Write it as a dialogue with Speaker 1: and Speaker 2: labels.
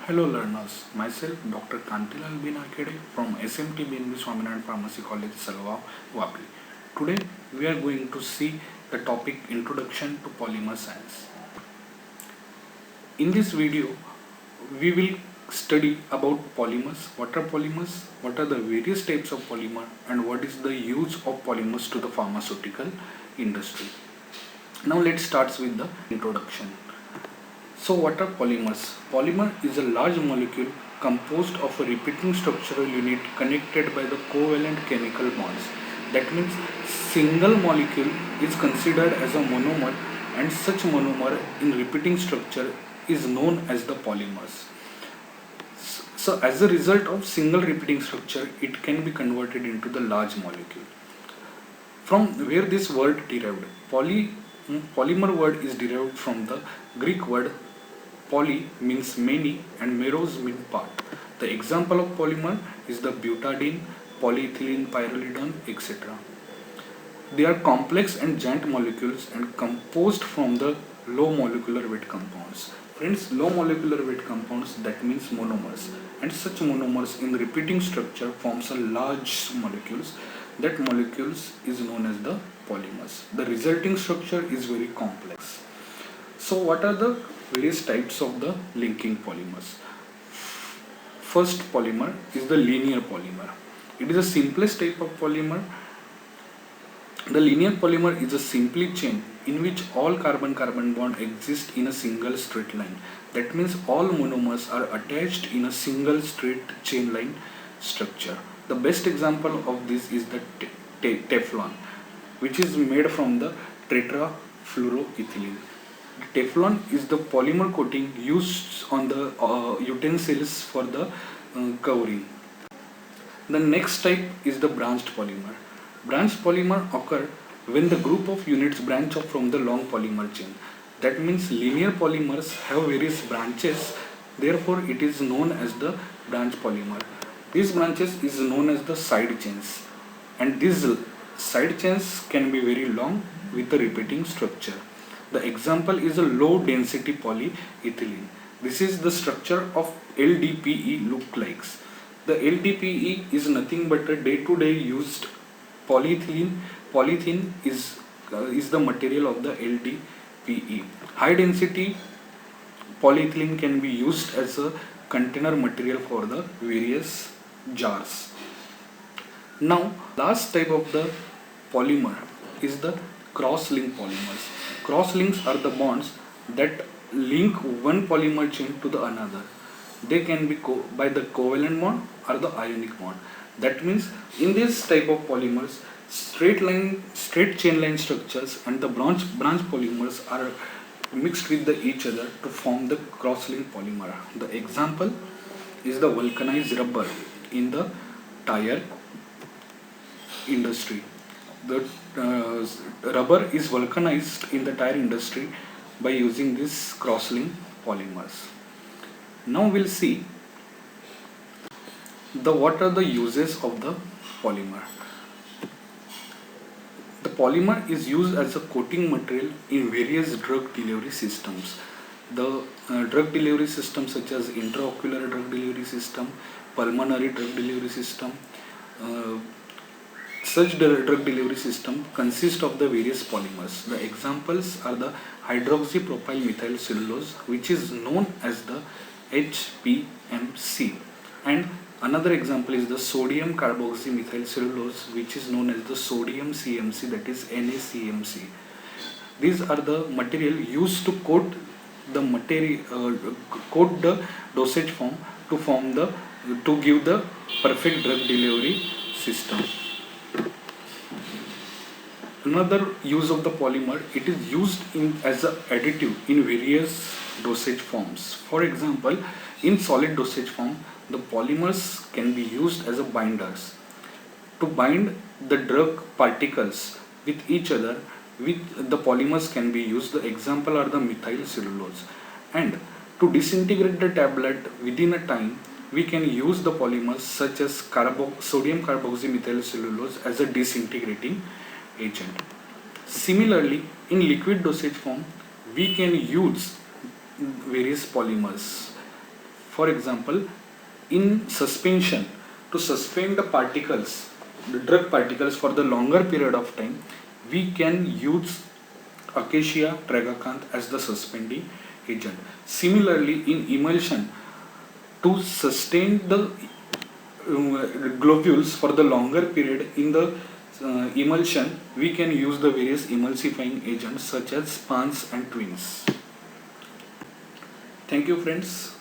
Speaker 1: Hello learners, myself Dr. Kantilal Binakede from SMT BNB Swaminarayan Pharmacy College, Salwa, Wapi. Today we are going to see the topic Introduction to Polymer Science. In this video, we will study about polymers, what are the various types of polymer, and what is the use of polymers to the pharmaceutical industry. Now let's start with the introduction. So what are polymers? Polymer is a large molecule composed of a repeating structural unit connected by the covalent chemical bonds. That means single molecule is considered as a monomer, and such monomer in repeating structure is known as the polymers. So as a result of single repeating structure, it can be converted into the large molecule. From where this word derived? Polymer word is derived from the Greek word poly means many and meros mean part. The example of polymer is the butadiene, polyethylene, pyrrolidone, etc. They are complex and giant molecules and composed from the low molecular weight compounds. Friends, low molecular weight compounds, that means monomers, and such monomers in repeating structure forms a large molecules. That molecules is known as the polymers. The resulting structure is very complex. So what are the various types of the linking polymers? First polymer is the linear polymer. It is the simplest type of polymer. The linear polymer is a simply chain in which all carbon-carbon bond exist in a single straight line. That means all monomers are attached in a single straight chain line structure. The best example of this is the Teflon, which is made from the tetrafluoroethylene. Teflon is the polymer coating used on the utensils for the covering. The next type is the branched polymer. Branched polymer occur when the group of units branch off from the long polymer chain. That means linear polymers have various branches, therefore it is known as the branch polymer. These branches is known as the side chains, and these side chains can be very long with a repeating structure. The example is a low density polyethylene. This is the structure of LDPE look likes. The LDPE is nothing but a day-to-day used polyethylene. Polyethylene is the material of the LDPE. High density polyethylene can be used as a container material for the various jars. Now, last type of the polymer is the cross-link polymers. Cross-links are the bonds that link one polymer chain to the another. They can be by the covalent bond or the ionic bond. That means in this type of polymers, straight chain line structures and the branch polymers are mixed with each other to form the cross-link polymer. The example is the vulcanized rubber in the tire industry. The rubber is vulcanized in the tire industry by using these cross-link polymers. Now we'll see what are the uses of the polymer. The polymer is used as a coating material in various drug delivery systems. The drug delivery systems such as intraocular drug delivery system, pulmonary drug delivery system, such drug delivery system consist of the various polymers. The examples are the hydroxypropyl methyl cellulose, which is known as the HPMC, and another example is the sodium carboxymethyl cellulose, which is known as the sodium CMC, that is NaCMC. These are the material used to coat the dosage form to give the perfect drug delivery system. Another use of the polymer, it is used as an additive in various dosage forms. For example, in solid dosage form, the polymers can be used as a binders to bind the drug particles with each other. With the polymers can be used. The example are the methyl cellulose, and to disintegrate the tablet within a time, we can use the polymers such as sodium carboxymethyl cellulose as a disintegrating agent. Similarly, in liquid dosage form, we can use various polymers. For example, in suspension, to suspend the particles, the drug particles for the longer period of time, we can use acacia tragacanth as the suspending agent. Similarly, in emulsion, to sustain the globules for the longer period in the emulsion, we can use the various emulsifying agents such as spans and twins. Thank you, friends.